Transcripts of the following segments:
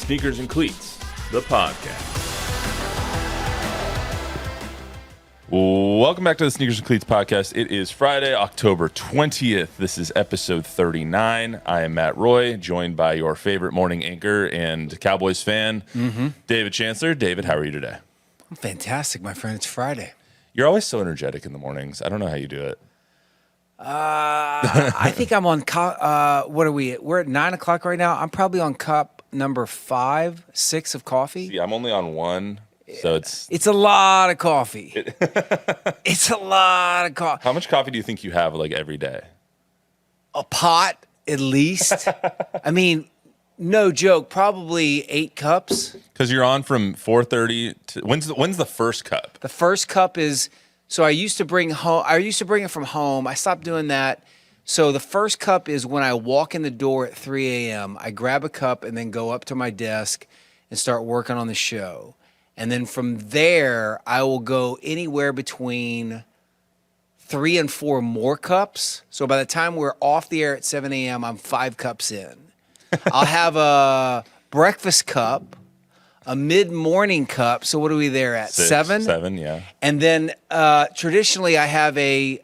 Sneakers and Cleats, the podcast. Welcome back to the Sneakers and Cleats podcast. It is Friday, October 20th. This is episode 39. I am Matt Roy, joined by your favorite morning anchor and Cowboys fan, David Chancellor. David, how are you today? I'm fantastic, my friend. It's Friday. You're always so energetic in the mornings. I don't know how you do it. I think I'm on what are we? We're at 9 o'clock right now. I'm probably on cup number 5, 6 of coffee. Yeah, I'm only on 1, so It's a lot of coffee. It's a lot of coffee. How much coffee do you think you have like every day? A pot at least. I mean, no joke. Probably 8 cups. Because you're on from 4:30 to when's the first cup? The first cup is. So I used to bring it from home. I stopped doing that. So the first cup is when I walk in the door at 3 a.m. I grab a cup and then go up to my desk and start working on the show. And then from there, I will go anywhere between 3 and 4 more cups. So by the time we're off the air at 7 a.m., I'm 5 cups in. I'll have a breakfast cup, a mid-morning cup. So what are we there at? 6, 7? 7, yeah. And then traditionally I have a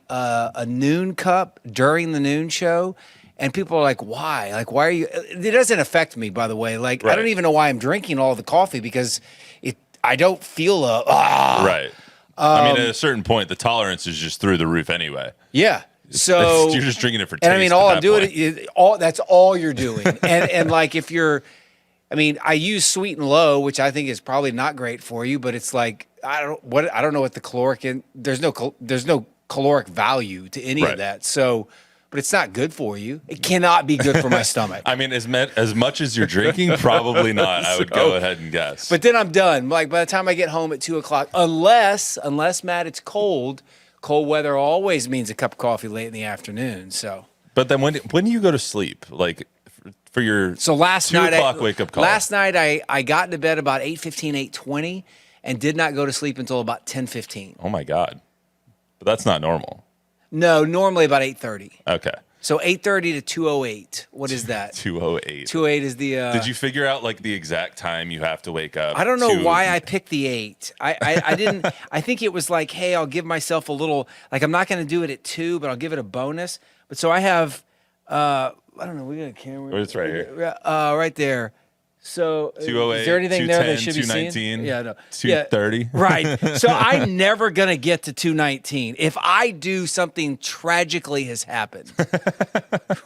noon cup during the noon show. And people are like, why? Like, why are you? It doesn't affect me, by the way. Like, Right. I don't even know why I'm drinking all the coffee because I don't feel Right. I mean, at a certain point, the tolerance is just through the roof anyway. Yeah. So you're just drinking it for taste. And I mean, all at I'm that doing point. is that's all you're doing. and like if you're, I mean, I use Sweet and Low, which I think is probably not great for you, but it's like I don't know what the caloric in. There's no caloric value to any Right. of that. So, but it's not good for you. It cannot be good for my stomach. I mean, as much as you're drinking, probably not. I would go ahead and guess. But then I'm done. Like by the time I get home at 2 o'clock, unless Matt, it's cold. Cold weather always means a cup of coffee late in the afternoon. So. But then when do you go to sleep? Like for your last 2 night o'clock wake up call? Last night I got into bed about 8:15, 8:20, and did not go to sleep until about 10:15. Oh my God. But that's not normal. No, normally about 8:30. Okay. So 8:30 to 2:08. What is that? 2:08. 2:08 is the. Did you figure out like the exact time you have to wake up? I don't know why I picked the 8. I didn't. I think it was like, hey, I'll give myself a little. Like I'm not going to do it at 2, but I'll give it a bonus. But so I have. I don't know. We got a camera. Oh, it's right here. Right there. So 2:08. is there anything there that 2:10, should be 2:19, seen? Yeah, no. 2:30. Yeah, right. So I'm never gonna get to 2:19 if I do something tragically has happened,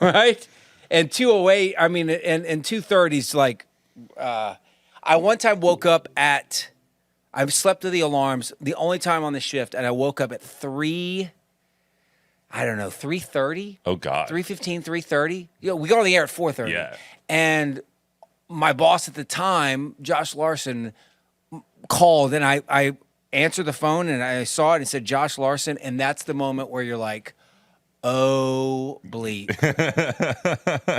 right? And 2:08. I mean, and 2:30 is like. I one time woke up at. I've slept to the alarms the only time on the shift, and I woke up at 3. I don't know, 3:30. Oh God. 3:15, 3:30. You know, we go on the air at 4:30. Yeah. And my boss at the time, Josh Larson, called, and I answered the phone, and I saw it, and it said Josh Larson, and that's the moment where you're like, oh, bleep.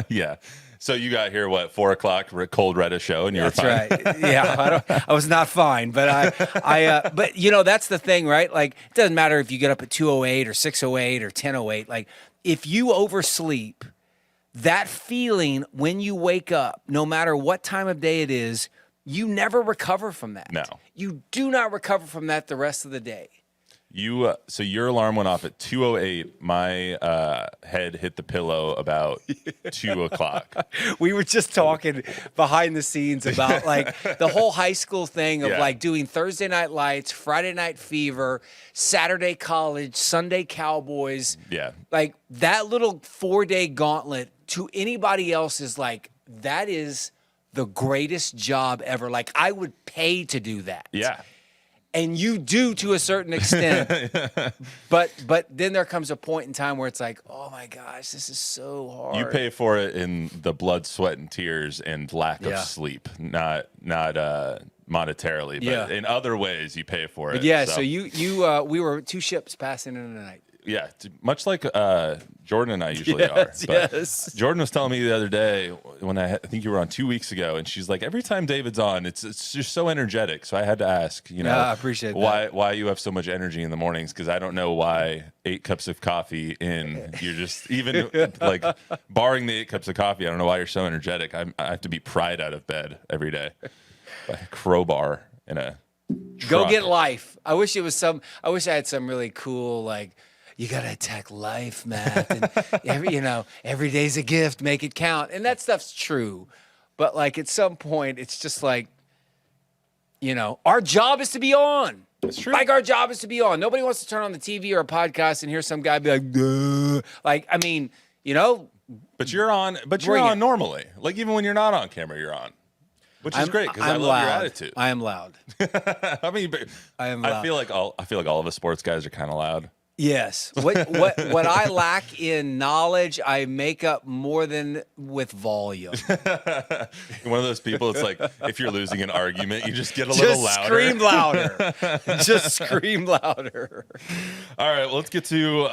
Yeah. So you got here, 4 o'clock, cold Reddit show, and you were fine. That's right. Yeah, I was not fine, but but you know, that's the thing, right? Like, it doesn't matter if you get up at 2:08 or 6:08 or 10:08. Like, if you oversleep, that feeling when you wake up, no matter what time of day it is, you never recover from that. No. You do not recover from that the rest of the day. So your alarm went off at 2:08. My head hit the pillow about 2 o'clock. We were just talking behind the scenes about like the whole high school thing of Yeah. like doing Thursday Night Lights, Friday Night Fever, Saturday College, Sunday Cowboys. Yeah. Like that little 4-day gauntlet to anybody else is like, that is the greatest job ever. Like I would pay to do that. Yeah. And you do to a certain extent. but then there comes a point in time where it's like, oh my gosh, this is so hard. You pay for it in the blood, sweat, and tears and lack of sleep, not monetarily, but in other ways you pay for it. But yeah, so you we were 2 ships passing in the night. Yeah, much like Jordan and I usually Yes, are. But yes. Jordan was telling me the other day when I think you were on 2 weeks ago, and she's like, every time David's on, it's just so energetic. So I had to ask, I appreciate why you have so much energy in the mornings, because I don't know why 8 cups of coffee in, you're just even like barring the 8 cups of coffee. I don't know why you're so energetic. I have to be pried out of bed every day by a crowbar in a Go truck. get life. I wish I had some really cool, like, you got to attack life, Matt. And every day's a gift, make it count. And that stuff's true. But like at some point, it's just like, our job is to be on. It's true. Like our job is to be on. Nobody wants to turn on the TV or a podcast and hear some guy be like, duh. Like, I mean, But you're on. But you're Bring on it. normally. Like even when you're not on camera, you're on, which is great because I I'm love loud. your attitude. I am loud. I mean, but I am I loud. feel like all of us sports guys are kind of loud. Yes. What I lack in knowledge, I make up more than with volume. One of those people. It's like if you're losing an argument, you just get a little louder. Scream louder. Just scream louder. All right, well, let's get to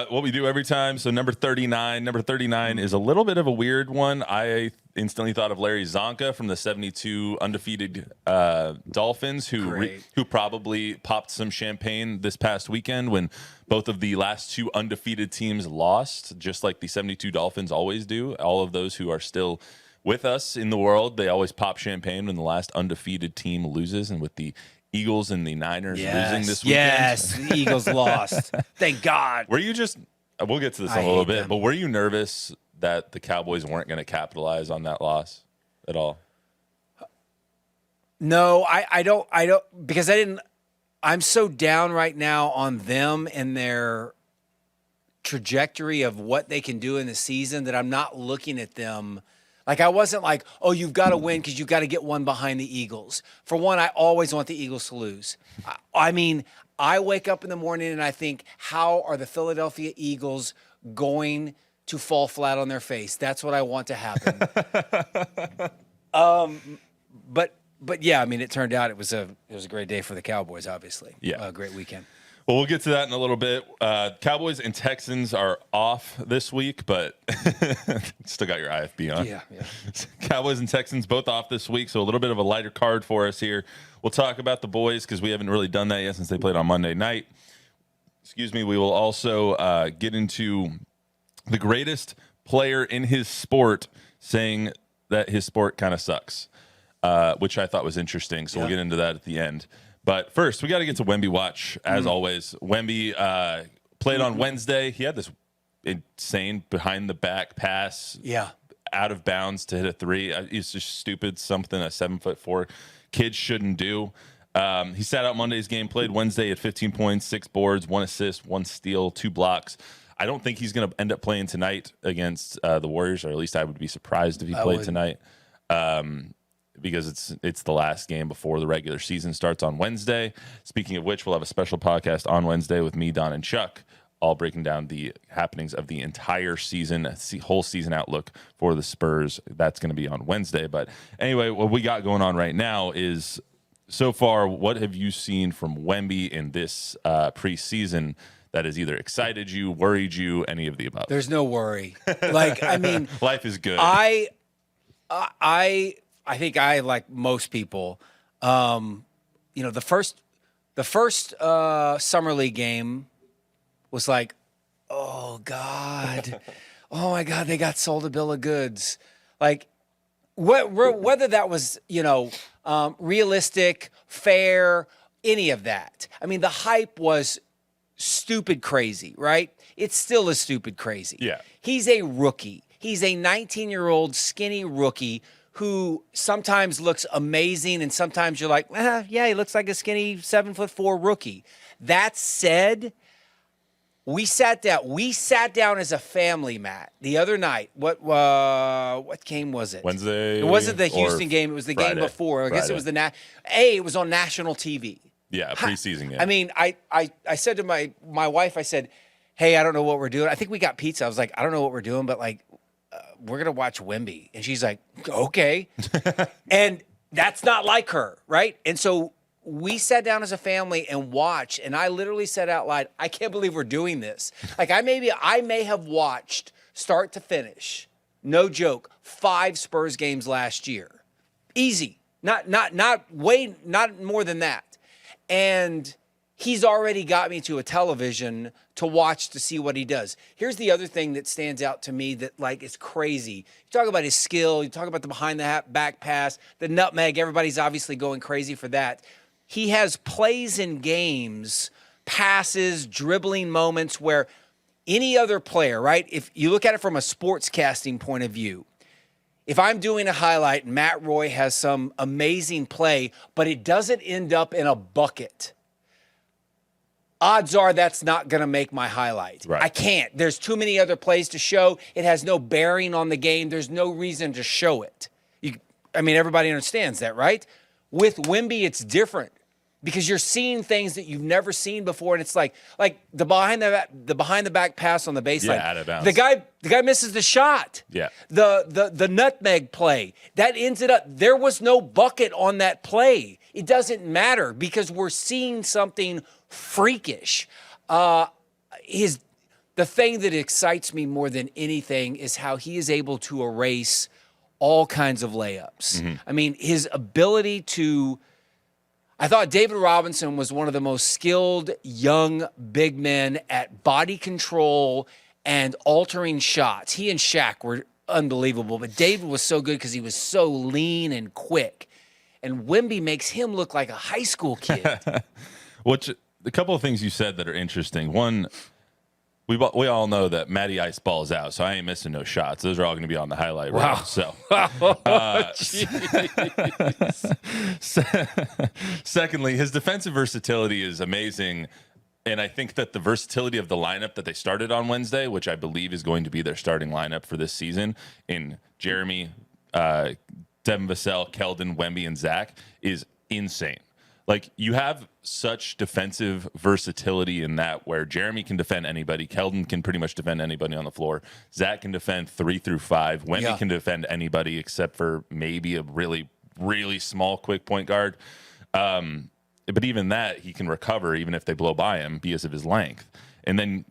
what we do every time. So number 39. Number 39 is a little bit of a weird one. I instantly thought of Larry Zonka from the 72 undefeated Dolphins, who probably popped some champagne this past weekend when both of the last 2 undefeated teams lost, just like the 72 Dolphins always do. All of those who are still with us in the world, they always pop champagne when the last undefeated team loses, and with the Eagles and the Niners losing this weekend. Yes, the Eagles lost. Thank God. Were you just, we'll get to this in I a little hate bit, them. but were you nervous that the Cowboys weren't going to capitalize on that loss at all? No, I don't, because I'm so down right now on them and their trajectory of what they can do in the season that I'm not looking at them. Like, I wasn't like, oh, you've got to win because you've got to get one behind the Eagles. For one, I always want the Eagles to lose. I mean, I wake up in the morning and I think, how are the Philadelphia Eagles going to fall flat on their face? That's what I want to happen. But yeah, I mean, it turned out it was a great day for the Cowboys, obviously. Yeah. A great weekend. Well, we'll get to that in a little bit. Cowboys and Texans are off this week, but still got your IFB on. Yeah. Cowboys and Texans both off this week, so a little bit of a lighter card for us here. We'll talk about the boys because we haven't really done that yet since they played on Monday night. Excuse me. We will also get into the greatest player in his sport saying that his sport kind of sucks, which I thought was interesting. So we'll get into that at the end. But first, we got to get to WembyWatch, as always. Wemby played on Wednesday. He had this insane behind-the-back pass out of bounds to hit a 3. It's just stupid, something a 7'4" kid shouldn't do. He sat out Monday's game, played Wednesday at 15 points, 6 boards, 1 assist, 1 steal, 2 blocks. I don't think he's going to end up playing tonight against the Warriors, or at least I would be surprised if he played tonight. Because it's the last game before the regular season starts on Wednesday. Speaking of which, we'll have a special podcast on Wednesday with me, Don, and Chuck, all breaking down the happenings of the entire season, whole season outlook for the Spurs. That's going to be on Wednesday. But anyway, what we got going on right now is, so far, what have you seen from Wemby in this preseason that has either excited you, worried you, any of the above? There's no worry. Like, I mean, life is good. I think I, like most people, the first summer league game was like, oh God, oh my God, they got sold a bill of goods. Like, whether that was realistic, fair, any of that. I mean, the hype was stupid crazy, right? It still is stupid crazy. Yeah. He's a rookie. He's a 19-year-old skinny rookie who sometimes looks amazing, and sometimes you're like, yeah, he looks like a skinny 7'4" rookie. That said, we sat down as a family, Matt, the other night. What game was it? Wednesday. It wasn't the Houston game. It was the Friday. game before. I guess it was it was on national TV. Yeah, a preseason game. I mean, I said to my wife, I said, hey, I don't know what we're doing. I think we got pizza. I was like, I don't know what we're doing, but like, we're going to watch Wemby. And she's like, okay. And that's not like her, right? And so we sat down as a family and watched, and I literally said out loud, I can't believe we're doing this. Like I may have watched start to finish, no joke, 5 Spurs games last year. Easy. Not more than that. And he's already got me to a television to watch to see what he does. Here's the other thing that stands out to me that like is crazy. You talk about his skill, you talk about the behind the back pass, the nutmeg, everybody's obviously going crazy for that. He has plays in games, passes, dribbling moments where any other player, right? If you look at it from a sportscasting point of view, if I'm doing a highlight and Matt Roy has some amazing play, but it doesn't end up in a bucket, odds are that's not going to make my highlight. Right. I can't. There's too many other plays to show. It has no bearing on the game. There's no reason to show it. Everybody understands that, right? With Wemby, it's different because you're seeing things that you've never seen before, and it's like the behind the back pass on the baseline. Yeah, out of bounds. The guy misses the shot. Yeah. The nutmeg play that ended up there was no bucket on that play. It doesn't matter because we're seeing something freakish. The thing that excites me more than anything is how he is able to erase all kinds of layups. Mm-hmm. I mean, his ability to. I thought David Robinson was one of the most skilled young big men at body control and altering shots. He and Shaq were unbelievable, but David was so good because he was so lean and quick. And Wemby makes him look like a high school kid. Which a couple of things you said that are interesting. One, we all know that Matty Ice balls out, so I ain't missing no shots. Those are all going to be on the highlight reel. So, secondly, his defensive versatility is amazing. And I think that the versatility of the lineup that they started on Wednesday, which I believe is going to be their starting lineup for this season, in Jeremy, Devin Vassell, Keldon, Wemby, and Zach, is insane. Like, you have such defensive versatility in that where Jeremy can defend anybody. Keldon can pretty much defend anybody on the floor. Zach can defend 3 through 5. Wemby can defend anybody except for maybe a really, really small, quick point guard. But even that, he can recover even if they blow by him because of his length. And then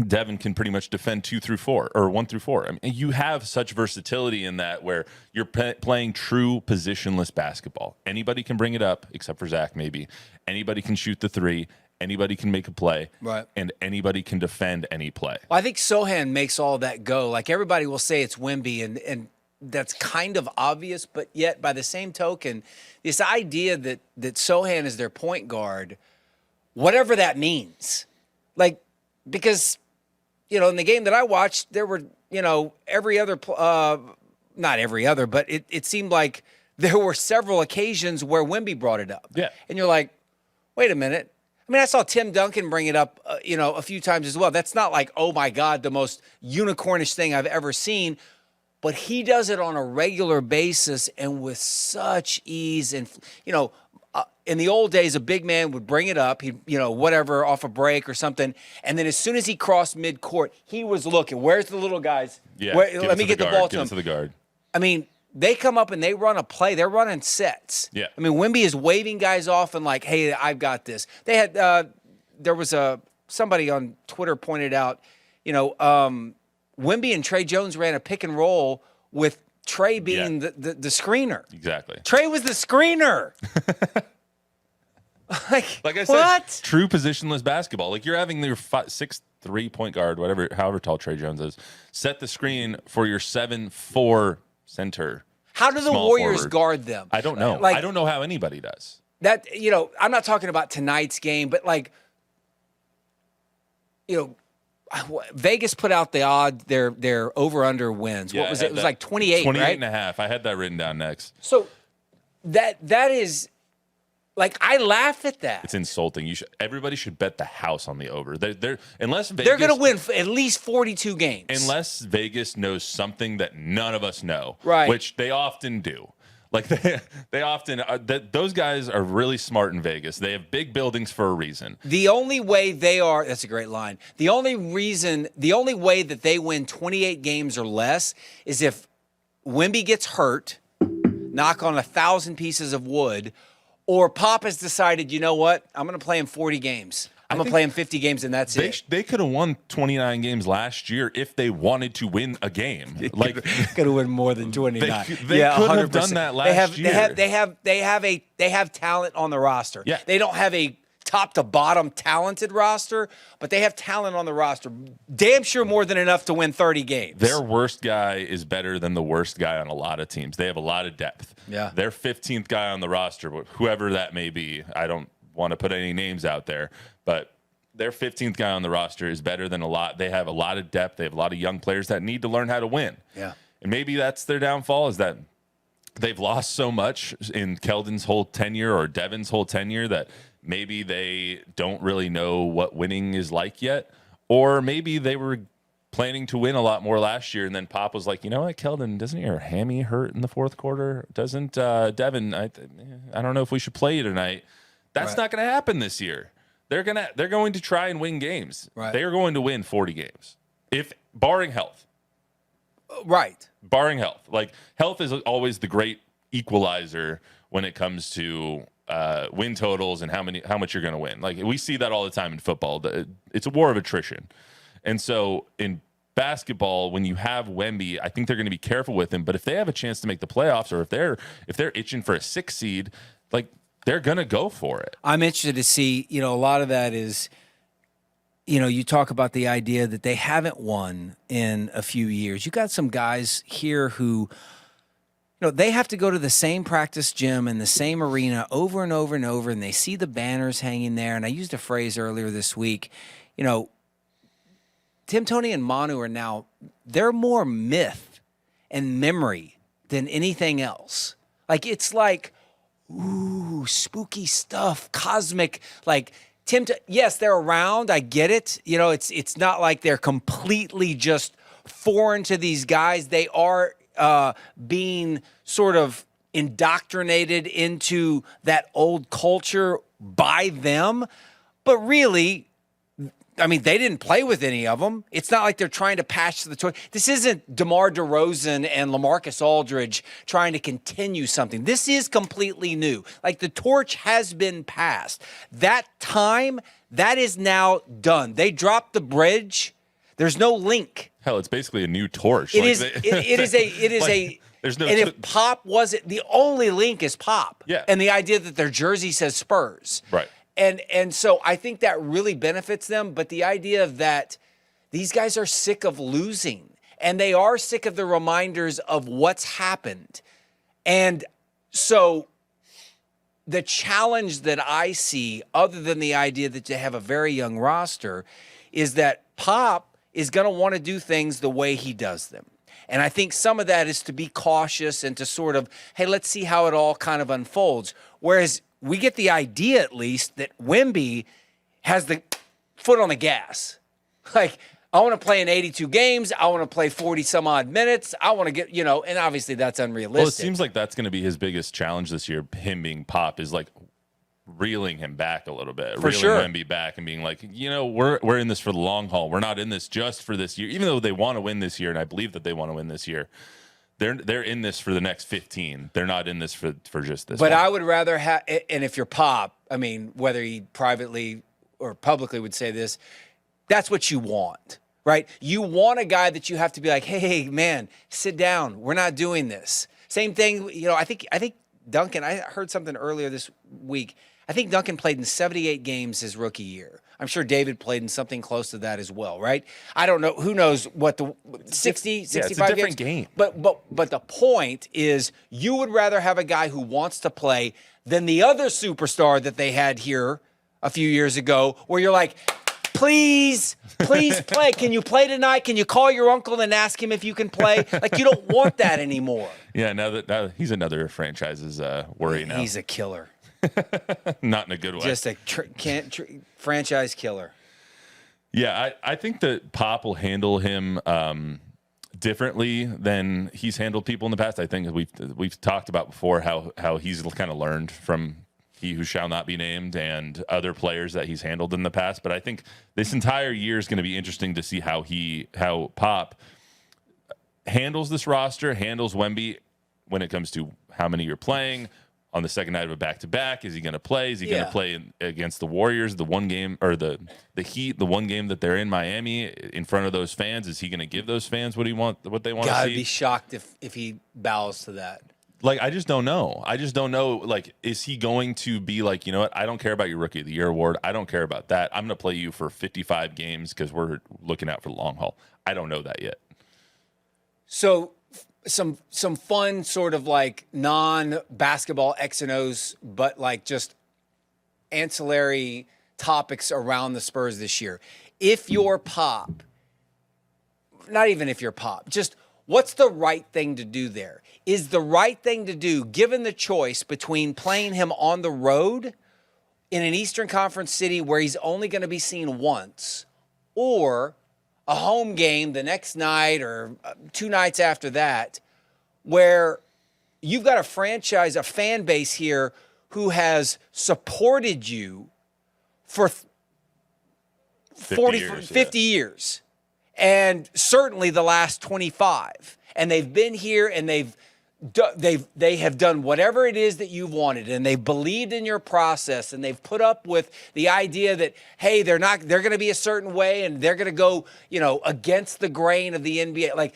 Devin can pretty much defend 2 through 4 or 1 through 4. I mean, you have such versatility in that where you're playing true positionless basketball. Anybody can bring it up except for Zach, maybe. Anybody can shoot the 3. Anybody can make a play. Right. And anybody can defend any play. Well, I think Sohan makes all that go. Like everybody will say it's Wemby, and that's kind of obvious, but yet by the same token, this idea that Sohan is their point guard, whatever that means, like, because, in the game that I watched, there were, every other, not every other, but it seemed like there were several occasions where Wemby brought it up. Yeah. And you're like, wait a minute. I mean, I saw Tim Duncan bring it up, a few times as well. That's not like, oh my God, the most unicornish thing I've ever seen. But he does it on a regular basis and with such ease. And, in the old days, a big man would bring it up, whatever, off a break or something. And then as soon as he crossed midcourt, he was looking, where's the little guys? Yeah, let me get the ball to give him. it to the guard. I mean, they come up and they run a play. They're running sets. Yeah. I mean, Wemby is waving guys off and like, hey, I've got this. They had, there was somebody on Twitter pointed out, Wemby and Trey Jones ran a pick and roll with Trey being the screener. Exactly. Trey was the screener. like I said, what? True positionless basketball. Like you're having your 6'3" point guard, however tall Trey Jones is, set the screen for your 7'4" center. How do the Warriors guard them? I don't know. I don't know how anybody does. That, I'm not talking about tonight's game, but Vegas put out the odd, their over-under wins. What was it? It was like 28, 28 right? and a half. I had that written down next. So that is, like, I laugh at that. It's insulting. Everybody should bet the house on the over. Unless Vegas, they're going to win at least 42 games. Unless Vegas knows something that none of us know, right? Which they often do. Like they often those guys are really smart in Vegas. They have big buildings for a reason. The only way that's a great line. The only way that they win 28 games or less is if Wemby gets hurt, knock on 1,000 pieces of wood, or Pop has decided, you know what? I'm going to play him 40 games. I'm going to play him 50 games, and that's it. They could have won 29 games last year if they wanted to win a game. Like could have won more than 29. They could have done that last year. They have talent on the roster. Yeah. They don't have a top to bottom talented roster, but they have talent on the roster. Damn sure more than enough to win 30 games. Their worst guy is better than the worst guy on a lot of teams. They have a lot of depth. Yeah. Their 15th guy on the roster, whoever that may be, I don't want to put any names out there, but their 15th guy on the roster is better than a lot. They have a lot of depth. They have a lot of young players that need to learn how to win. Yeah. And maybe that's their downfall, is that they've lost so much in Keldon's whole tenure or Devin's whole tenure that maybe they don't really know what winning is like yet. Or maybe they were planning to win a lot more last year, and then Pop was like, you know what, Keldon, doesn't your hammy hurt in the fourth quarter? Doesn't Devin, I don't know if we should play you tonight. That's not going to happen this year. They're going to try and win games. Right. They are going to win 40 games, if barring health. Right. Barring health. Like, health is always the great equalizer when it comes to win totals and how much you're going to win. Like, we see that all the time in football. It's a war of attrition. And so in basketball, when you have Wemby, I think they're going to be careful with him. But if they have a chance to make the playoffs, or if they're itching for a 6 seed, like, they're going to go for it. I'm interested to see, a lot of that is, you talk about the idea that they haven't won in a few years. You got some guys here who, they have to go to the same practice gym and the same arena over and over and over, and they see the banners hanging there. And I used a phrase earlier this week, Tim, Tony, and Manu are now, they're more myth and memory than anything else. Like, it's like, ooh, spooky stuff, cosmic, like yes, they're around. I get it. It's not like they're completely just foreign to these guys. They are being sort of indoctrinated into that old culture by them. But really, I mean, they didn't play with any of them. It's not like they're trying to patch the toy. This isn't DeMar DeRozan and LaMarcus Aldridge trying to continue something. This is completely new. Like, the torch has been passed. That time, that is now done. They dropped the bridge. There's no link. Hell, it's basically a new torch. It is a. There's no. And if Pop wasn't, the only link is Pop. Yeah. And the idea that their jersey says Spurs. Right. And so I think that really benefits them. But the idea of that these guys are sick of losing, and they are sick of the reminders of what's happened. And so the challenge that I see, other than the idea that they have a very young roster, is that Pop is going to want to do things the way he does them. And I think some of that is to be cautious and to sort of, hey, let's see how it all kind of unfolds. Whereas we get the idea, at least, that Wemby has the foot on the gas. Like, I want to play in 82 games. I want to play 40-some-odd minutes. I want to get, and obviously that's unrealistic. Well, it seems like that's going to be his biggest challenge this year, him being Pop, is like reeling him back a little bit. For sure. Reeling Wemby back and being like, we're in this for the long haul. We're not in this just for this year. Even though they want to win this year, and I believe that they want to win this year, they're in this for the next 15. They're not in this for just this. But one. I would rather have, and if you're Pop, I mean, whether he privately or publicly would say this, that's what you want, right? You want a guy that you have to be like, hey, man, sit down. We're not doing this. Same thing, I think Duncan, I heard something earlier this week. I think Duncan played in 78 games his rookie year. I'm sure David played in something close to that as well, right? I don't know. Who knows what the 60, 65 it's a different game. But the point is, you would rather have a guy who wants to play than the other superstar that they had here a few years ago, where you're like, please play. Can you play tonight? Can you call your uncle and ask him if you can play? Like, you don't want that anymore. Yeah, now he's another franchise's worry now. He's a killer. Not in a good way. Just a franchise killer. Yeah, I think that Pop will handle him differently than he's handled people in the past. I think we've talked about before how he's kind of learned from he who shall not be named and other players that he's handled in the past. But I think this entire year is going to be interesting to see how Pop handles this roster, handles Wemby when it comes to how many you're playing, on the second night of a back-to-back? Is he going to play? Is he going to play against the Warriors, the one game, or the Heat, the one game that they're in Miami in front of those fans? Is he going to give those fans what they want to see? Gotta be shocked if he bows to that. Like, I just don't know. Like, is he going to be like, you know what? I don't care about your Rookie of the Year award. I don't care about that. I'm going to play you for 55 games because we're looking out for the long haul. I don't know that yet. So some fun sort of like non-basketball X and O's, but like just ancillary topics around the Spurs this year. If you're Pop, not even if you're Pop, just what's the right thing to do there? Is the right thing to do, given the choice between playing him on the road in an Eastern Conference city where he's only going to be seen once, or a home game the next night or 2 nights after that, where you've got a franchise, a fan base here who has supported you for 50 years, and certainly the last 25. And they've been here and they have done whatever it is that you've wanted, and they've believed in your process, and they've put up with the idea that, hey, they're going to be a certain way and they're going to go, against the grain of the NBA. Like,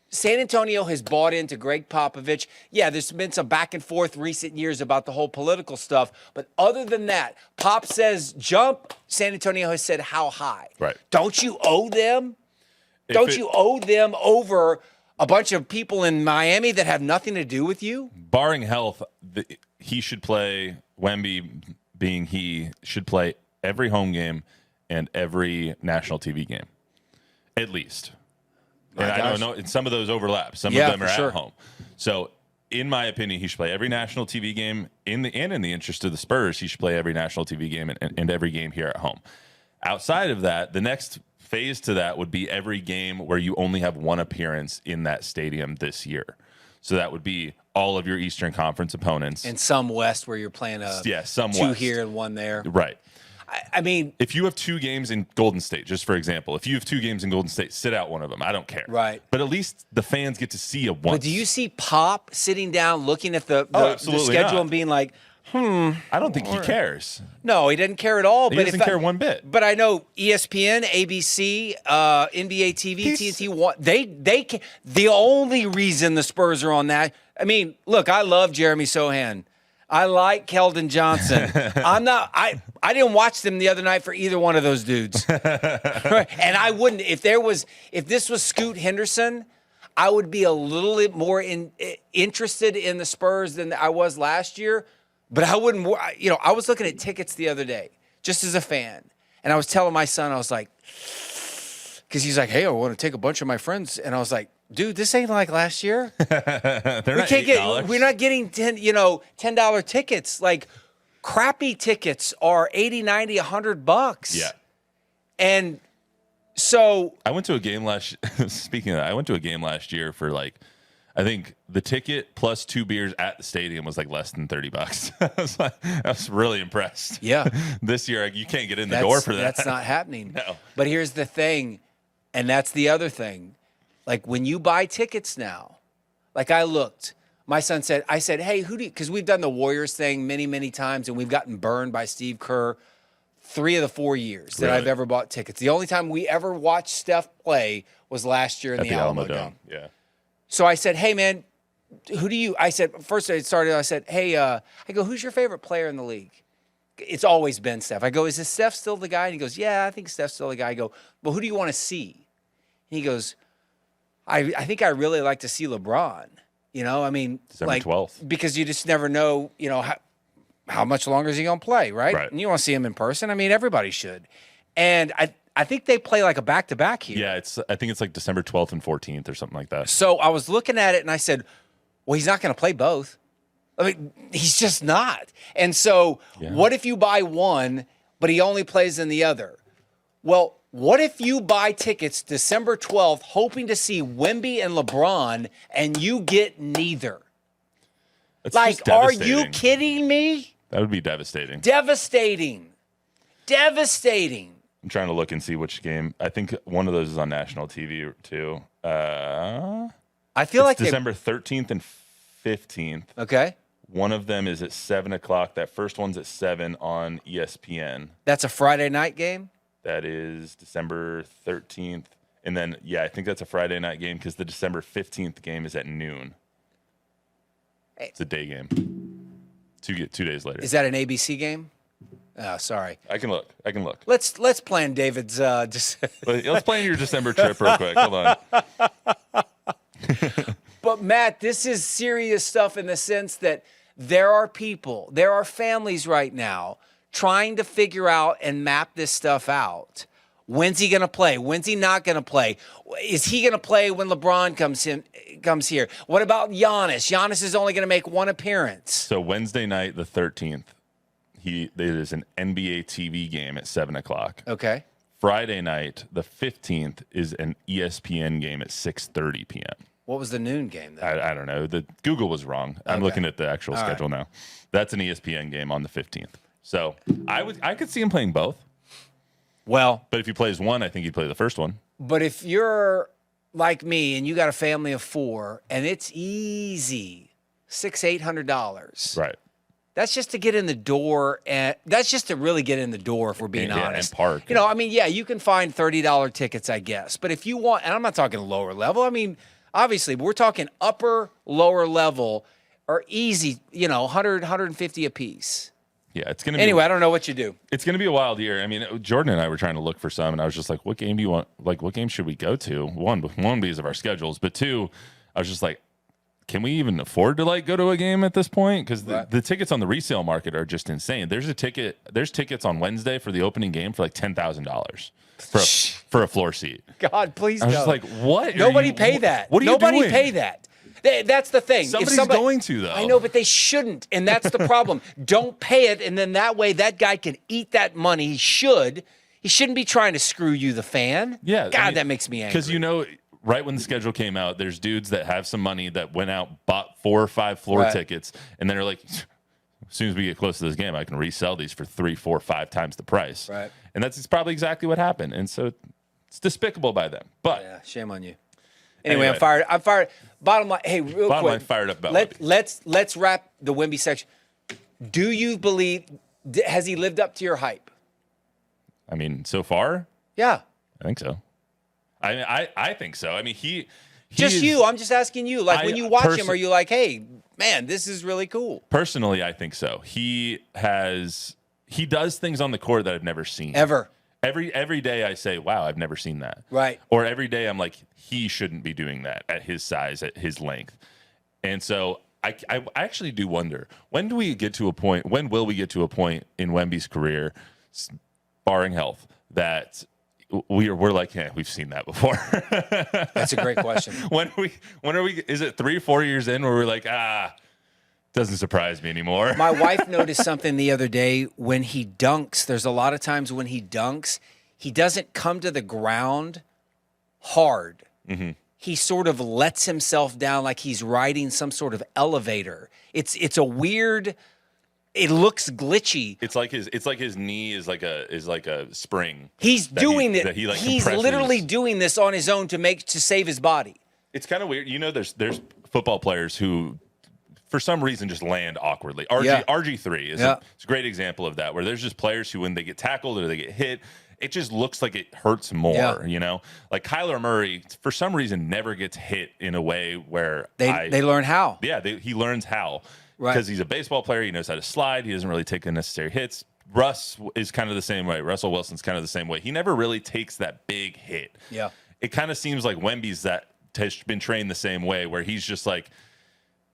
San Antonio has bought into Greg Popovich. Yeah, there's been some back and forth recent years about the whole political stuff, but other than that, Pop says jump, San Antonio has said how high. Right. Don't you owe them? You owe them over a bunch of people in Miami that have nothing to do with you? Barring health, he should play, Wemby being he, should play every home game and every national TV game, at least. And I don't know, some of those overlap. Some of them are at home. So, in my opinion, he should play every national TV game. In the interest of the Spurs, he should play every national TV game and every game here at home. Outside of that, the next phase to that would be every game where you only have one appearance in that stadium this year. So that would be all of your Eastern Conference opponents. And some West where you're playing some 2 West. Here and 1 there. Right. I mean, if you have 2 games in Golden State, just for example, if you have 2 games in Golden State, sit out one of them. I don't care. Right. But at least the fans get to see it once. But do you see Pop sitting down, looking at the schedule not. and being like, I don't think he cares. No, he doesn't care at all. He doesn't care one bit. But I know ESPN, ABC, NBA TV, TNT, the only reason the Spurs are on that. I mean, look, I love Jeremy Sohan. I like Keldon Johnson. I didn't watch them the other night for either one of those dudes. And I wouldn't, if this was Scoot Henderson, I would be a little bit more interested in the Spurs than I was last year. But I wouldn't, I was looking at tickets the other day, just as a fan. And I was telling my son, I was like, because he's like, hey, I want to take a bunch of my friends. And I was like, dude, this ain't like last year. We're not getting $10 tickets. Like, crappy tickets are $80, $90, $100. Yeah. And so I went to a game speaking of that, I went to a game last year for I think the ticket plus 2 beers at the stadium was less than $30. I was really impressed. Yeah. This year, you can't get in the door for that. That's not happening. No. But here's the thing, and that's the other thing. When you buy tickets now, I looked, my son said, hey, because we've done the Warriors thing many, many times, and we've gotten burned by Steve Kerr 3 of the 4 years that I've ever bought tickets. The only time we ever watched Steph play was last year in the Alamo Dome. Yeah. So I said, hey, man, first I said, hey, I go, who's your favorite player in the league? It's always been Steph. I go, is this Steph still the guy? And he goes, yeah, I think Steph's still the guy. I go, well, who do you want to see? And he goes, I think I really like to see LeBron. December 12th. Because you just never know, how much longer is he going to play, right? And you want to see him in person. I mean, everybody should. And I think they play a back-to-back here. Yeah, I think it's December 12th and 14th or something like that. So I was looking at it and I said, well, he's not going to play both. I mean, he's just not. And so what if you buy one, but he only plays in the other? Well, what if you buy tickets December 12th hoping to see Wemby and LeBron and you get neither? That's are you kidding me? That would be devastating. Devastating. I'm trying to look and see which game. I think one of those is on national TV too. I feel like December 13th and 15th. Okay. One of them is at 7 o'clock. That first one's at 7 on ESPN. That's a Friday night game? That is December 13th. And then, I think that's a Friday night game because the December 15th game is at noon. It's a day game. 2 days later. Is that an ABC game? Oh, sorry. I can look. Let's plan David's. Let's plan your December trip real quick. Hold on. But Matt, this is serious stuff in the sense that there are families right now trying to figure out and map this stuff out. When's he going to play? When's he not going to play? Is he going to play when LeBron comes here? What about Giannis? Giannis is only going to make one appearance. So Wednesday night, the 13th, it is an NBA TV game at 7 o'clock. Okay. Friday night, the 15th, is an ESPN game at 6:30 p.m. What was the noon game then? I don't know. The Google was wrong. I'm looking at the actual schedule now. That's an ESPN game on the 15th. So I could see him playing both. Well, but if he plays one, I think he'd play the first one. But if you're like me and you got a family of 4 and it's easy, $600-800. Right. That's just to get in the door, and that's just to really get in the door, if we're being honest. And park. You can find $30 tickets, I guess. But if you want, and I'm not talking lower level. I mean, obviously, we're talking lower level, or easy, 100, 150 a piece. Yeah, it's going to be. Anyway, I don't know what you do. It's going to be a wild year. I mean, Jordan and I were trying to look for some, and I was just like, what game do you want? Like, what game should we go to? One because of our schedules, but 2, I was just like, can we even afford to go to a game at this point? Because the tickets on the resale market are just insane. There's tickets on Wednesday for the opening game for like $10,000 for a floor seat. God, please. I was just like, what? Nobody pay that. What are you doing? Nobody pay that. That's the thing. Somebody's going to, though. I know, but they shouldn't, and that's the problem. Don't pay it, and then that way that guy can eat that money. He shouldn't be trying to screw you, the fan. Yeah. God, that makes me angry. Because right when the schedule came out, there's dudes that have some money that went out, bought 4 or 5 floor tickets, and then they're like, as soon as we get close to this game, I can resell these for 3, 4, 5 times the price. Right. And that's probably exactly what happened. And so it's despicable by them. But yeah, shame on you. Anyway, I'm fired. Bottom line, hey, real quick. Line fired up about let's wrap the Wemby section. Do you believe, has he lived up to your hype? I mean, so far? Yeah. I think so. I think so. I mean, I'm just asking you. Like, when you watch him, are you like, hey, man, this is really cool? Personally, I think so. He does things on the court that I've never seen. Ever. Every day I say, wow, I've never seen that. Right. Or every day I'm like, he shouldn't be doing that at his size, at his length. And so I actually do wonder, when will we get to a point in Wemby's career, barring health, that we're like, yeah, we've seen that before? That's a great question. When are we, is it 3 or 4 years in where we're like, doesn't surprise me anymore? My wife noticed something the other day when he dunks. There's a lot of times when he dunks, he doesn't come to the ground hard. Mm-hmm. He sort of lets himself down like he's riding some sort of elevator. It's a weird. It looks glitchy. It's like his knee is like a spring. He's doing it. He's literally doing this on his own to save his body. It's kind of weird. There's football players who, for some reason, just land awkwardly. RG3 is a great example of that, where there's just players who, when they get tackled or they get hit, it just looks like it hurts more, Like Kyler Murray, for some reason, never gets hit in a way where they learn how. Yeah, he learns how. Right. Because he's a baseball player. He knows how to slide. He doesn't really take the necessary hits. Russ is kind of the same way. Russell Wilson's kind of the same way. He never really takes that big hit. Yeah. It kind of seems like Wemby's has been trained the same way, where he's just like,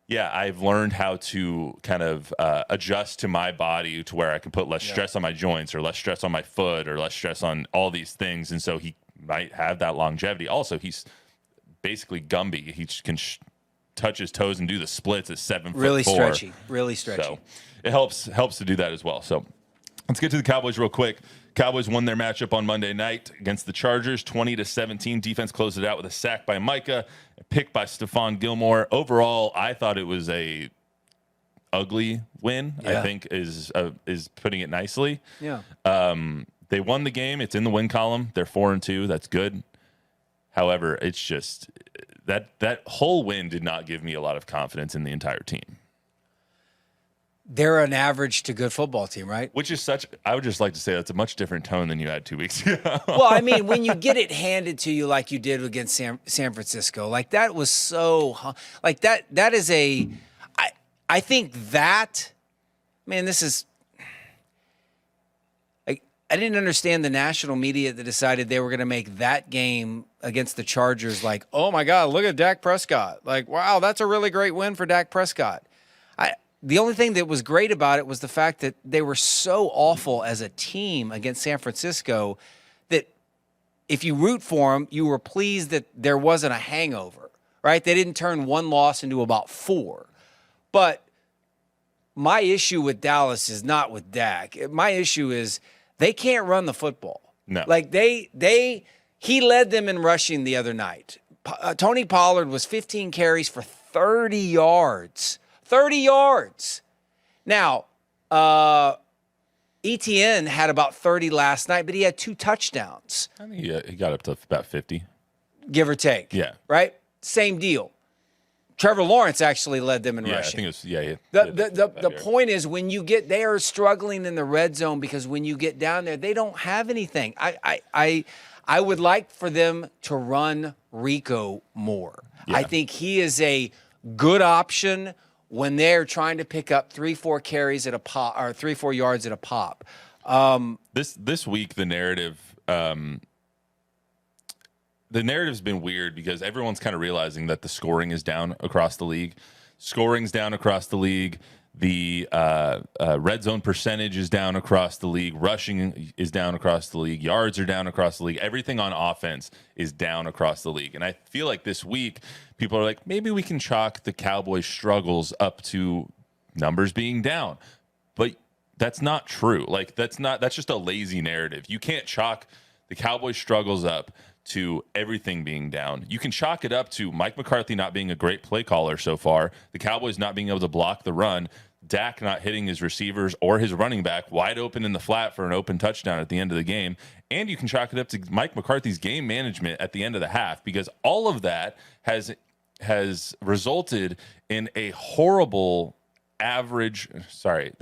yeah, I've learned how to kind of adjust to my body to where I can put less stress on my joints, or less stress on my foot, or less stress on all these things. And so he might have that longevity. Also, he's basically Gumby. He can touch his toes and do the splits at 7'4". Really stretchy. Really stretchy. So it helps to do that as well. So let's get to the Cowboys real quick. Cowboys won their matchup on Monday night against the Chargers, 20-17. Defense closed it out with a sack by Micah, a pick by Stephon Gilmore. Overall, I thought it was a ugly win. I think is putting it nicely. Yeah. They won the game. It's in the win column. They're 4-2. That's good. However, it's just that whole win did not give me a lot of confidence in the entire team. They're an average to good football team, right? Which is I would just like to say that's a much different tone than you had 2 weeks ago. Well, I mean, when you get it handed to you like you did against San Francisco, like that was like that is I think that, man, this is, like, I didn't understand the national media that decided they were going to make that game against the Chargers like, oh my God, look at Dak Prescott. Like, wow, that's a really great win for Dak Prescott. The only thing that was great about it was the fact that they were so awful as a team against San Francisco that if you root for them, you were pleased that there wasn't a hangover, right? They didn't turn one loss into about 4. But my issue with Dallas is not with Dak. My issue is they can't run the football. No. Like he led them in rushing the other night. Tony Pollard was 15 carries for 30 yards. 30 yards. Now, ETN had about 30 last night, but he had 2 touchdowns. I think he got up to about 50. Give or take. Yeah. Right? Same deal. Trevor Lawrence actually led them in rushing. I think it was, The point is they are struggling in the red zone because when you get down there, they don't have anything. I would like for them to run Rico more. Yeah. I think he is a good option when they're trying to pick up 3-4 carries at a pop or 3-4 yards at a pop. This week the narrative's been weird because everyone's kind of realizing that the scoring is down across the league. Scoring's down across the league. The red zone percentage is down across the league. Rushing is down across the league. Yards are down across the league. Everything on offense is down across the league. And I feel like this week people are like, maybe we can chalk the Cowboys' struggles up to numbers being down. But that's not true. Like that's just a lazy narrative. You can't chalk the Cowboys' struggles up to everything being down. You can chalk it up to Mike McCarthy not being a great play caller so far, the Cowboys not being able to block the run, Dak not hitting his receivers or his running back wide open in the flat for an open touchdown at the end of the game. And you can chalk it up to Mike McCarthy's game management at the end of the half, because all of that has resulted in a horrible average, those are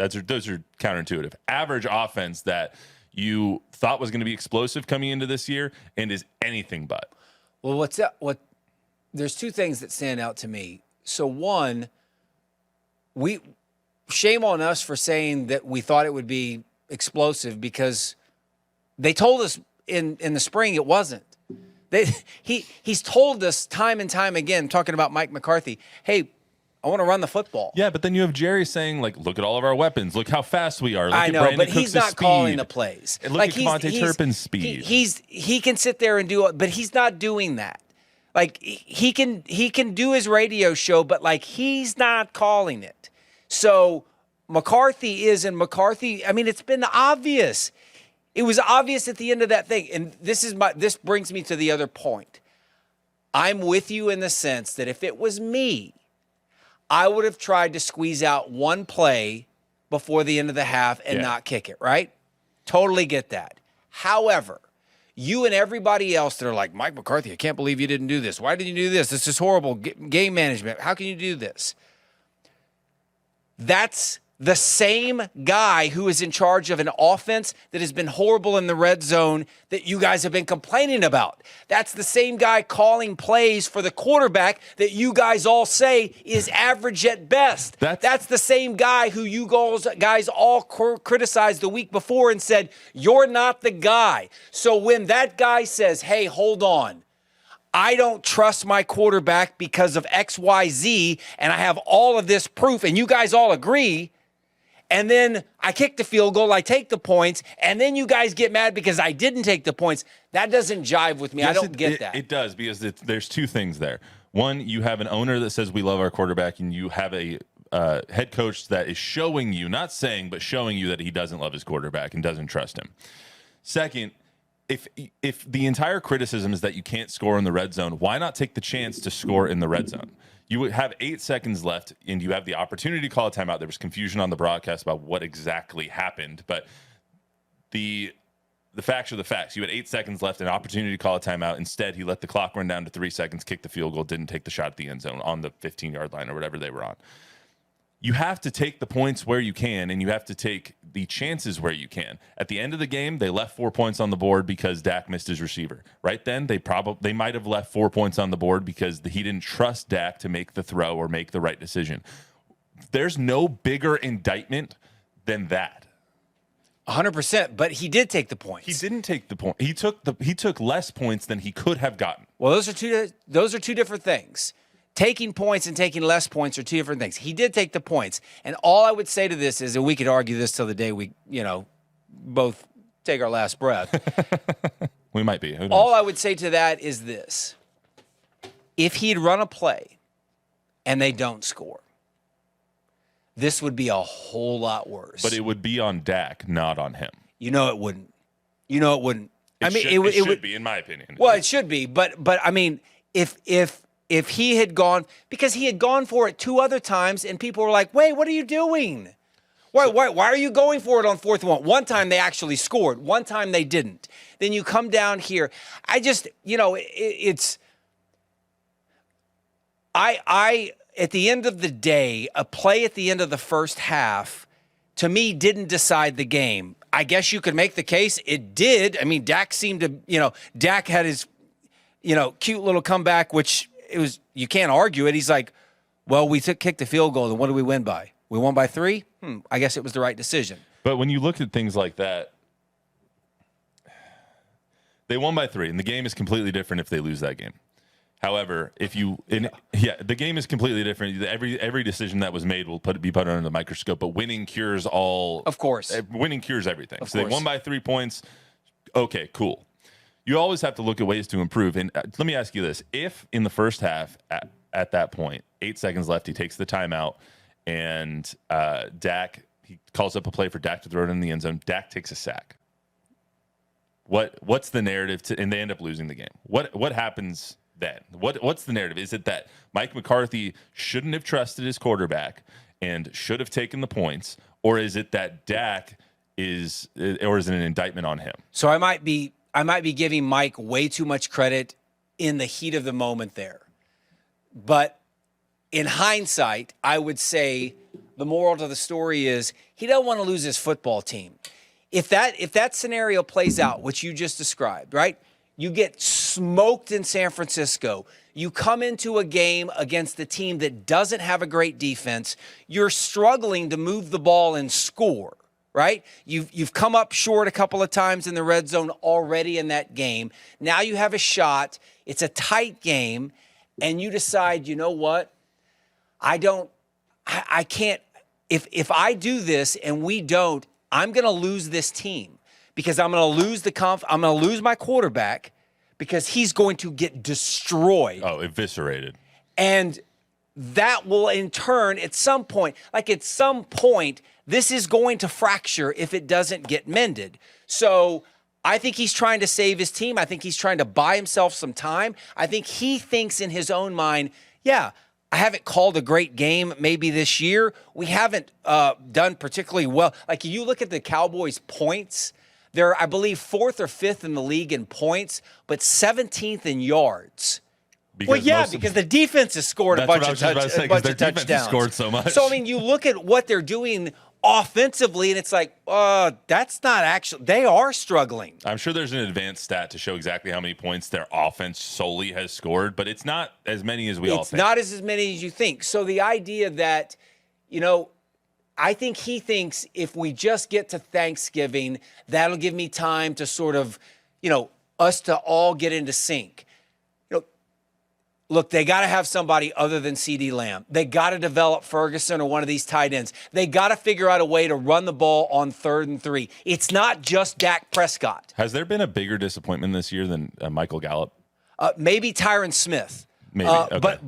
counterintuitive, average offense that you thought was going to be explosive coming into this year and is anything but. Well, there's 2 things that stand out to me. So one, shame on us for saying that we thought it would be explosive because they told us in the spring it wasn't. He's told us time and time again, talking about Mike McCarthy, hey, I want to run the football. Yeah, but then you have Jerry saying, like, look at all of our weapons. Look how fast we are. Look I at know, Brandon but Cooks' he's not speed. calling the plays. And look at Devontae Turpin's speed. He can sit there and do it, but he's not doing that. Like, he can do his radio show, but, like, he's not calling it. So McCarthy, I mean, it's been obvious. It was obvious at the end of that thing. And this brings me to the other point. I'm with you in the sense that if it was me, I would have tried to squeeze out one play before the end of the half and not kick it, right? Totally get that. However, you and everybody else that are like, Mike McCarthy, I can't believe you didn't do this. Why did you do this? This is horrible game management. How can you do this? That's the same guy who is in charge of an offense that has been horrible in the red zone that you guys have been complaining about. That's the same guy calling plays for the quarterback that you guys all say is average at best. That's the same guy who you guys all criticized the week before and said, you're not the guy. So when that guy says, hey, hold on, I don't trust my quarterback because of XYZ, and I have all of this proof, and you guys all agree, and then I kick the field goal, I take the points, and then you guys get mad because I didn't take the points. That doesn't jive with me. Yes, I don't get that. It does, because there's 2 things there. One, you have an owner that says we love our quarterback, and you have a head coach that is showing you, not saying, but showing you that he doesn't love his quarterback and doesn't trust him. Second, if the entire criticism is that you can't score in the red zone, why not take the chance to score in the red zone? You would have 8 seconds left, and you have the opportunity to call a timeout. There was confusion on the broadcast about what exactly happened, but the facts are the facts. You had 8 seconds left, an opportunity to call a timeout. Instead, he let the clock run down to 3 seconds, kicked the field goal, didn't take the shot at the end zone on the 15-yard line or whatever they were on. you have to take the points where you can, and you have to take the chances where you can. At the end of the game, they left 4 points on the board because Dak missed his receiver. Right then, they might have left 4 points on the board because he didn't trust Dak to make the throw or make the right decision. There's no bigger indictment than that. 100%, but he did take the points. He didn't take the point. He took less points than he could have gotten. Well, those are two different things. Taking points and taking less points are two different things. He did take the points. And all I would say to this is, and we could argue this till the day we, both take our last breath. We might be. Who knows? All I would say to that is this. If he'd run a play and they don't score, this would be a whole lot worse. But it would be on Dak, not on him. It wouldn't. It wouldn't. It should be, in my opinion. Well, it should be. But I mean, if he had gone, because he had gone for it 2 other times, and people were like, "Wait, what are you doing? Why are you going for it on 4th and 1?" One time they actually scored. One time they didn't. Then you come down here. I just, it's. At the end of the day, a play at the end of the first half, to me, didn't decide the game. I guess you could make the case it did. I mean, Dak seemed to, Dak had his, cute little comeback, which you can't argue it. He's like, well, we kicked the field goal, and what did we win by? We won by 3? I guess it was the right decision. But when you look at things like that, they won by 3, and the game is completely different if they lose that game. However, the game is completely different. Every decision that was made will be put under the microscope. But winning cures all. Of course, winning cures everything. So they won by 3 points. Okay, cool. You always have to look at ways to improve. And let me ask you this: if in the first half, at that point, 8 seconds left, he takes the timeout, and he calls up a play for Dak to throw it in the end zone. Dak takes a sack. What's the narrative? And they end up losing the game. What happens then? What's the narrative? Is it that Mike McCarthy shouldn't have trusted his quarterback and should have taken the points, or is it that Dak is it an indictment on him? So I might be giving Mike way too much credit in the heat of the moment there. But in hindsight, I would say the moral to the story is he doesn't want to lose his football team. If that scenario plays out, which you just described, right? You get smoked in San Francisco. You come into a game against a team that doesn't have a great defense. You're struggling to move the ball and score, right? You've come up short a couple of times in the red zone already in that game. Now you have a shot. It's a tight game, and you decide, you know what? I can't. If I do this and we don't, I'm going to lose this team. Because I'm going to lose I'm going to lose my quarterback because he's going to get destroyed. Oh, eviscerated. And that will in turn at some point, this is going to fracture if it doesn't get mended. So I think he's trying to save his team. I think he's trying to buy himself some time. I think he thinks in his own mind, yeah, I haven't called a great game maybe this year. We haven't done particularly well. Like you look at the Cowboys' points. They're, I believe, 4th or 5th in the league in points, but 17th in yards. Because the defense has scored a bunch of touchdowns. Scored so much. So, I mean, you look at what they're doing offensively, and it's like, that's not actually – they are struggling. I'm sure there's an advanced stat to show exactly how many points their offense solely has scored, but it's not as many as we all think. It's not as many as you think. So the idea that, I think he thinks if we just get to Thanksgiving, that'll give me time to sort of, us to all get into sync. Look, they got to have somebody other than CeeDee Lamb. They got to develop Ferguson or one of these tight ends. They got to figure out a way to run the ball on 3rd and 3. It's not just Dak Prescott. Has there been a bigger disappointment this year than Michael Gallup? Maybe Tyron Smith. Maybe. Okay.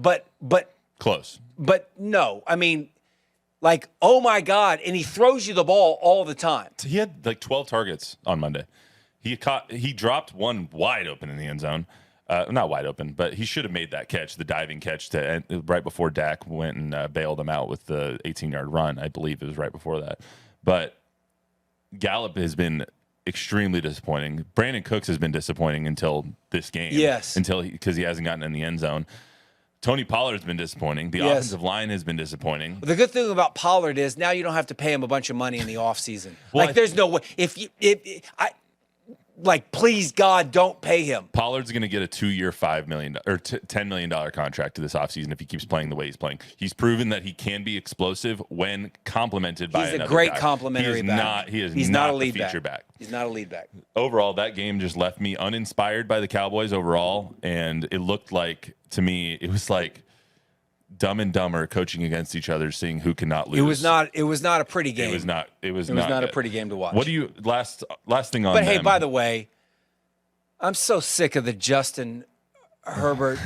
But close. But no, I mean, like, oh my God, and he throws you the ball all the time. He had like 12 targets on Monday. He dropped one wide open in the end zone. Not wide open, but he should have made that catch, the diving catch right before Dak went and bailed him out with the 18-yard run. I believe it was right before that. But Gallup has been extremely disappointing. Brandon Cooks has been disappointing until this game. Yes. Because he hasn't gotten in the end zone. Tony Pollard's been disappointing. The offensive line has been disappointing. The good thing about Pollard is now you don't have to pay him a bunch of money in the offseason. Well, there's no way. Please, God, don't pay him. Pollard's going to get a 2-year, $5 million or $10 million contract this offseason if he keeps playing the way he's playing. He's proven that he can be explosive when complemented by another guy. He's a great complimentary back. He's not a lead feature back. He's not a lead back. Overall, that game just left me uninspired by the Cowboys overall, and it looked like, to me, it was like Dumb and Dumber coaching against each other, seeing who cannot lose. It was not a pretty game. It was not a pretty game to watch. What do you last thing on? But hey, by the way, I'm so sick of the Justin Herbert.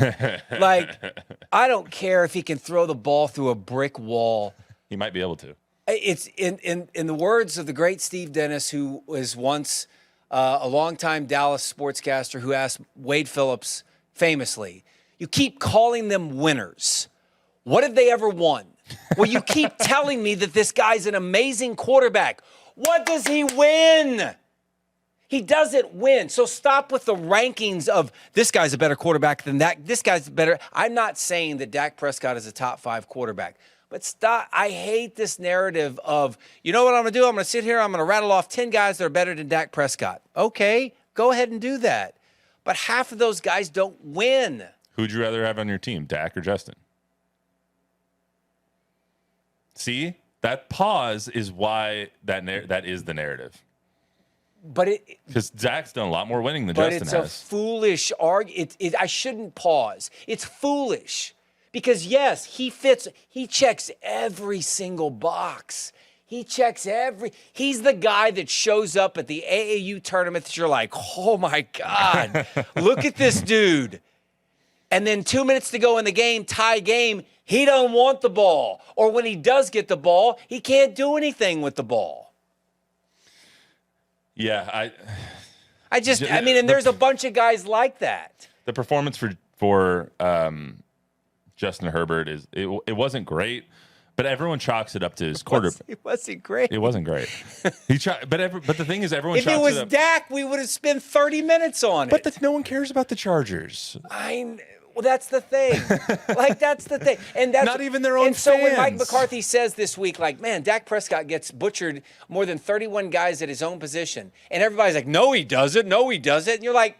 I don't care if he can throw the ball through a brick wall. He might be able to. It's in the words of the great Steve Dennis, who was once a longtime Dallas sportscaster, who asked Wade Phillips famously, "You keep calling them winners. What have they ever won?" Well, you keep telling me that this guy's an amazing quarterback. What does he win? He doesn't win. So stop with the rankings of this guy's a better quarterback than that. This guy's better. I'm not saying that Dak Prescott is a top 5 quarterback. But stop. I hate this narrative of, you know what I'm going to do? I'm going to sit here. I'm going to rattle off 10 guys that are better than Dak Prescott. Okay, go ahead and do that. But half of those guys don't win. Who'd you rather have on your team, Dak or Justin? See, that pause is why that is the narrative. But because Dak's done a lot more winning than Justin has. But it's a foolish argument. I shouldn't pause. It's foolish because yes, he checks every single box. He's the guy that shows up at the AAU tournament that you're like, oh my God, look at this dude. And then 2 minutes to go in the game, tie game, he don't want the ball. Or when he does get the ball, he can't do anything with the ball. Yeah, and there's a bunch of guys like that. The performance for Justin Herbert it wasn't great, but everyone chalks it up to his quarterback. It wasn't great. It wasn't great. But the thing is, everyone. If it was Dak, we would have spent 30 minutes on it. But no one cares about the Chargers. Well, that's the thing. That's the thing. And that's not even their own fans. And so when Mike McCarthy says this week, man, Dak Prescott gets butchered more than 31 guys at his own position. And everybody's like, no, he doesn't. No, he doesn't. And you're like,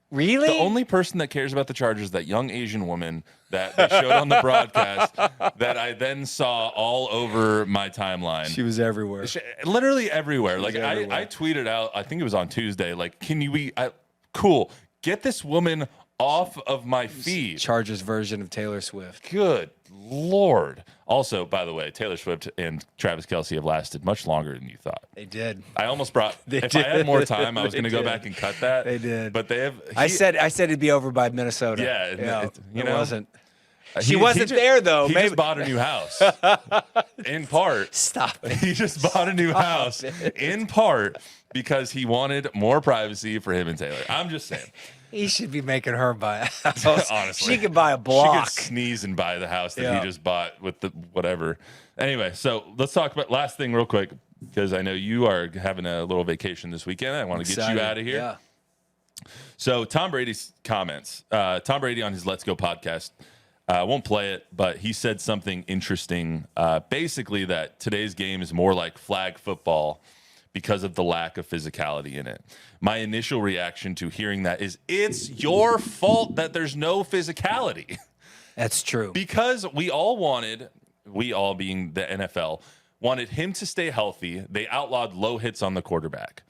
really? The only person that cares about the Chargers is that young Asian woman that they showed on the broadcast that I then saw all over my timeline. She was everywhere. Literally everywhere. Everywhere. I tweeted out, I think it was on Tuesday, cool, get this woman off of my feed. Chargers version of Taylor Swift. Good Lord. Also, by the way, Taylor Swift and Travis Kelce have lasted much longer than you thought. They did. I almost brought, if I had more time, I was going to go back and cut that. They did. But they have. I said it'd be over by Minnesota. Yeah. It wasn't. She wasn't there, though. He just bought a new house. In part. Stop it. He just bought a new house. In part because he wanted more privacy for him and Taylor. I'm just saying. He should be making her buy a house. Honestly. She could buy a block. She could sneeze and buy the house that he just bought with the whatever. Anyway, so let's talk about last thing real quick because I know you are having a little vacation this weekend. I want to get you out of here. Yeah. So Tom Brady's comments. Tom Brady on his Let's Go podcast. I won't play it, but he said something interesting. Basically that today's game is more like flag football because of the lack of physicality in it. My initial reaction to hearing that is, it's your fault that there's no physicality. That's true. Because we all being the NFL, wanted him to stay healthy. They outlawed low hits on the quarterback.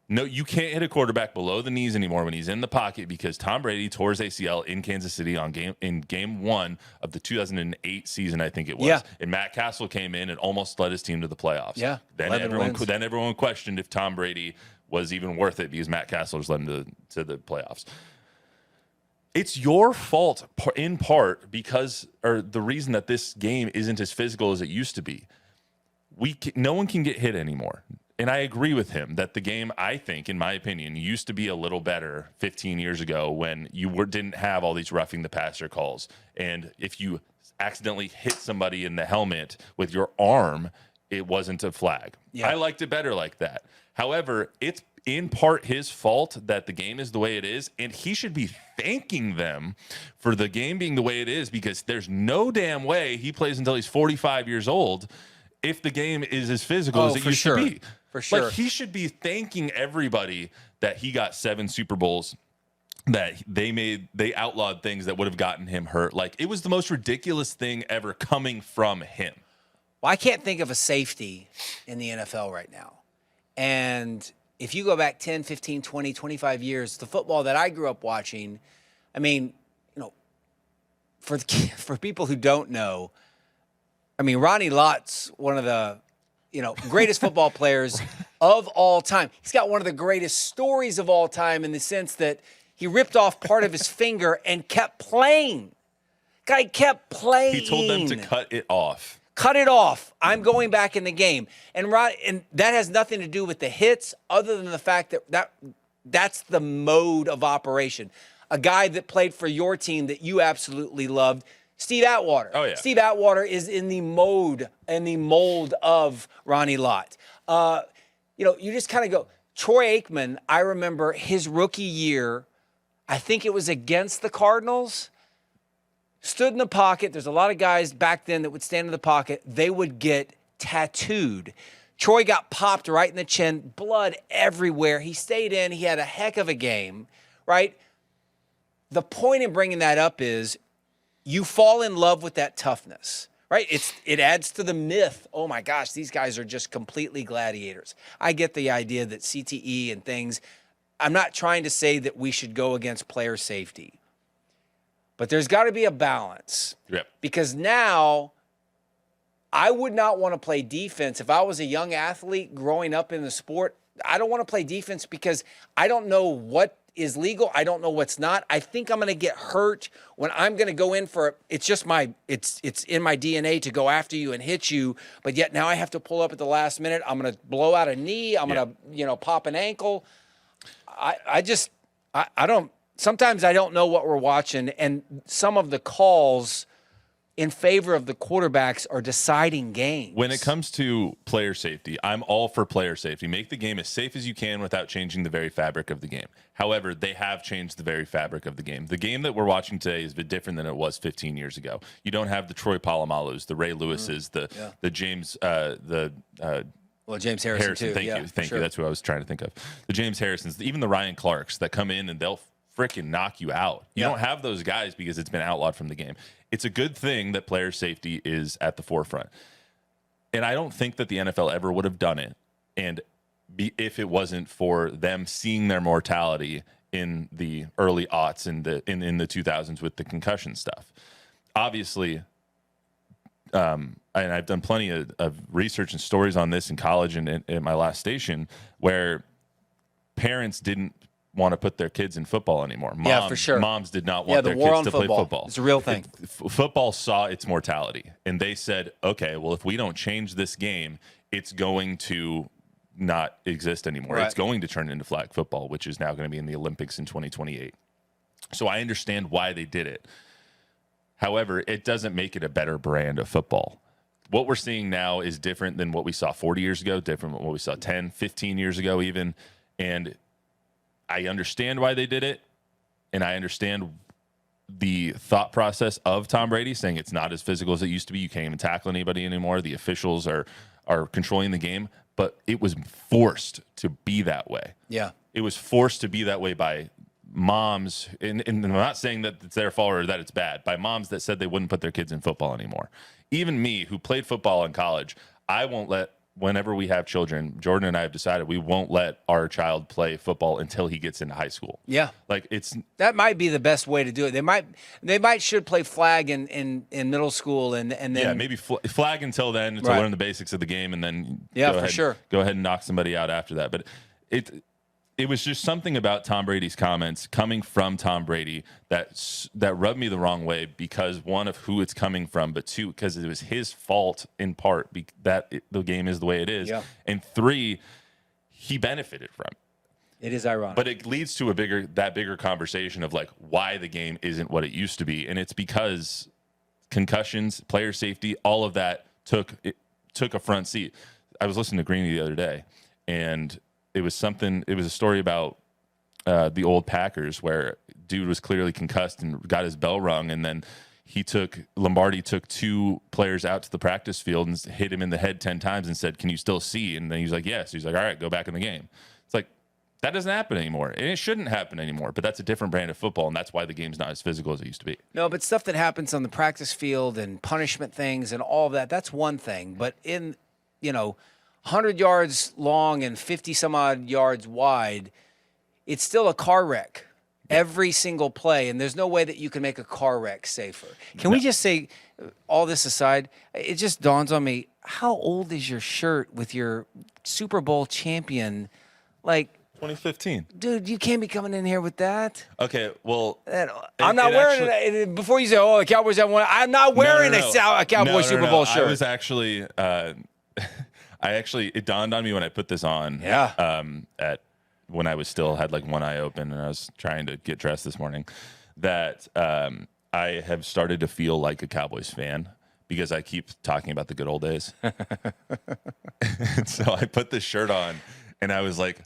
No, you can't hit a quarterback below the knees anymore when he's in the pocket because Tom Brady tore his ACL in Kansas City in game 1 of the 2008 season, I think it was. Yeah. And Matt Castle came in and almost led his team to the playoffs. Yeah. Then everyone questioned if Tom Brady was even worth it because Matt Castle just led him to the playoffs. It's your fault in part or the reason that this game isn't as physical as it used to be. No one can get hit anymore. And I agree with him that the game, I think, in my opinion, used to be a little better 15 years ago when you didn't have all these roughing the passer calls. And if you accidentally hit somebody in the helmet with your arm, it wasn't a flag. Yeah. I liked it better like that. However, in part his fault that the game is the way it is, and he should be thanking them for the game being the way it is, because there's no damn way he plays until he's 45 years old if the game is as physical as it used to be. For sure. Like, he should be thanking everybody that he got 7 Super Bowls, that they outlawed things that would have gotten him hurt. Like, it was the most ridiculous thing ever coming from him. Well, I can't think of a safety in the NFL right now. And if you go back 10, 15, 20, 25 years, the football that I grew up watching, I mean, for people who don't know, I mean, Ronnie Lott's one of the, greatest football players of all time. He's got one of the greatest stories of all time in the sense that he ripped off part of his finger and kept playing. Guy kept playing. He told them to cut it off. Cut it off. I'm going back in the game. And that has nothing to do with the hits other than the fact that's the mode of operation. A guy that played for your team that you absolutely loved, Steve Atwater. Oh, yeah. Steve Atwater is in the mold of Ronnie Lott. You just kind of go. Troy Aikman, I remember his rookie year, I think it was against the Cardinals, stood in the pocket. There's a lot of guys back then that would stand in the pocket. They would get tattooed. Troy got popped right in the chin, blood everywhere. He stayed in. He had a heck of a game, right? The point in bringing that up is you fall in love with that toughness, right? It adds to the myth. Oh, my gosh, these guys are just completely gladiators. I get the idea that CTE and things. I'm not trying to say that we should go against player safety. But there's got to be a balance. Yep. Because now I would not want to play defense. If I was a young athlete growing up in the sport, I don't want to play defense because I don't know what is legal. I don't know what's not. I think I'm going to get hurt when I'm going to go in for it's in my DNA to go after you and hit you, but yet now I have to pull up at the last minute. I'm going to blow out a knee. I'm going to pop an ankle. Sometimes I don't know what we're watching, and some of the calls in favor of the quarterbacks are deciding games. When it comes to player safety, I'm all for player safety. Make the game as safe as you can without changing the very fabric of the game. However, they have changed the very fabric of the game. The game that we're watching today is a bit different than it was 15 years ago. You don't have the Troy Palomalus, the Ray Lewises, the James James Harrison too. Thank you. That's who I was trying to think of. The James Harrisons, even the Ryan Clarks that come in and they'll freaking knock you out. You don't have those guys because it's been outlawed from the game. It's a good thing that player safety is at the forefront. And I don't think that the NFL ever would have done it if it wasn't for them seeing their mortality in the early aughts in the 2000s with the concussion stuff. Obviously, and I've done plenty of research and stories on this in college and at my last station where parents didn't want to put their kids in football anymore. For sure. Moms did not want their kids to play football. It's a real thing. Football saw its mortality, and they said, okay, well, if we don't change this game, it's going to not exist anymore. Right. It's going to turn into flag football, which is now going to be in the Olympics in 2028. So I understand why they did it. However, it doesn't make it a better brand of football. What we're seeing now is different than what we saw 40 years ago, different than what we saw 10, 15 years ago even, and I understand why they did it, and I understand the thought process of Tom Brady saying it's not as physical as it used to be. You can't even tackle anybody anymore. The officials are controlling the game, but it was forced to be that way. Yeah. It was forced to be that way by moms, and I'm not saying that it's their fault or that it's bad, by moms that said they wouldn't put their kids in football anymore. Even me, who played football in college, I won't let, whenever we have children, Jordan and I have decided we won't let our child play football until he gets into high school. Yeah. Like that might be the best way to do it. They should play flag in middle school and then maybe flag until then to learn the basics of the game, and then go ahead and knock somebody out after that. But it was just something about Tom Brady's comments coming from Tom Brady that rubbed me the wrong way, because one, of who it's coming from, but two, because it was his fault in part that the game is the way it is, and three, he benefited from it. It is ironic, but it leads to that bigger conversation of like why the game isn't what it used to be, and it's because concussions, player safety, all of that took a front seat. I was listening to Greeny the other day, and it was a story about the old Packers where dude was clearly concussed and got his bell rung, and then Lombardi took 2 players out to the practice field and hit him in the head 10 times and said, "Can you still see?" And then he's like, "Yes." He's like, "All right, go back in the game." It's like, that doesn't happen anymore, and it shouldn't happen anymore, but that's a different brand of football, and that's why the game's not as physical as it used to be. No, but stuff that happens on the practice field and punishment things and all of that, that's one thing. But in, 100 yards long and 50 some odd yards wide, it's still a car wreck every single play, and there's no way that you can make a car wreck safer. Can we just say, all this aside, it just dawns on me, how old is your shirt with your Super Bowl champion? Like, 2015. dude, you can't be coming in here with that. Okay, well, I'm not wearing it. Before you say, "Oh, the Cowboys have one," I'm not wearing a Cowboys Super Bowl shirt. I was actually, it dawned on me when I put this on. Yeah. When I had like one eye open and I was trying to get dressed this morning, that I have started to feel like a Cowboys fan because I keep talking about the good old days. And so I put this shirt on and I was like,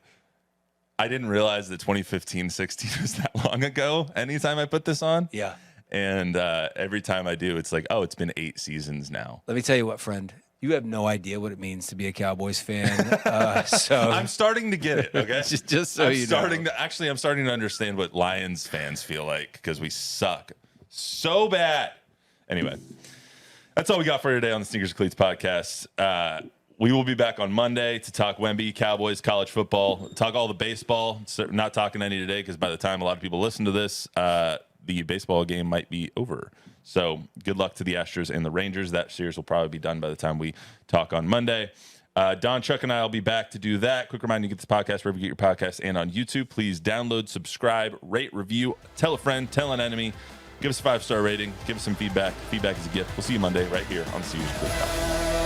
I didn't realize that 2015-16 was that long ago anytime I put this on. Yeah. And every time I do, it's like, oh, it's been 8 seasons now. Let me tell you what, friend. You have no idea what it means to be a Cowboys fan. So I'm starting to get it, okay? just so you know. I'm starting to understand what Lions fans feel like because we suck so bad. Anyway, that's all we got for today on the Sneakers and Cleats podcast. We will be back on Monday to talk Wemby, Cowboys, college football, talk all the baseball. So not talking any today because by the time a lot of people listen to this, the baseball game might be over. So good luck to the Astros and the Rangers. That series will probably be done by the time we talk on Monday. Don, Chuck, and I will be back to do that. Quick reminder, you get this podcast wherever you get your podcast and on YouTube. Please download, subscribe, rate, review, tell a friend, tell an enemy. Give us a 5-star rating. Give us some feedback. Feedback is a gift. We'll see you Monday right here on the Sneakers and Cleats podcast.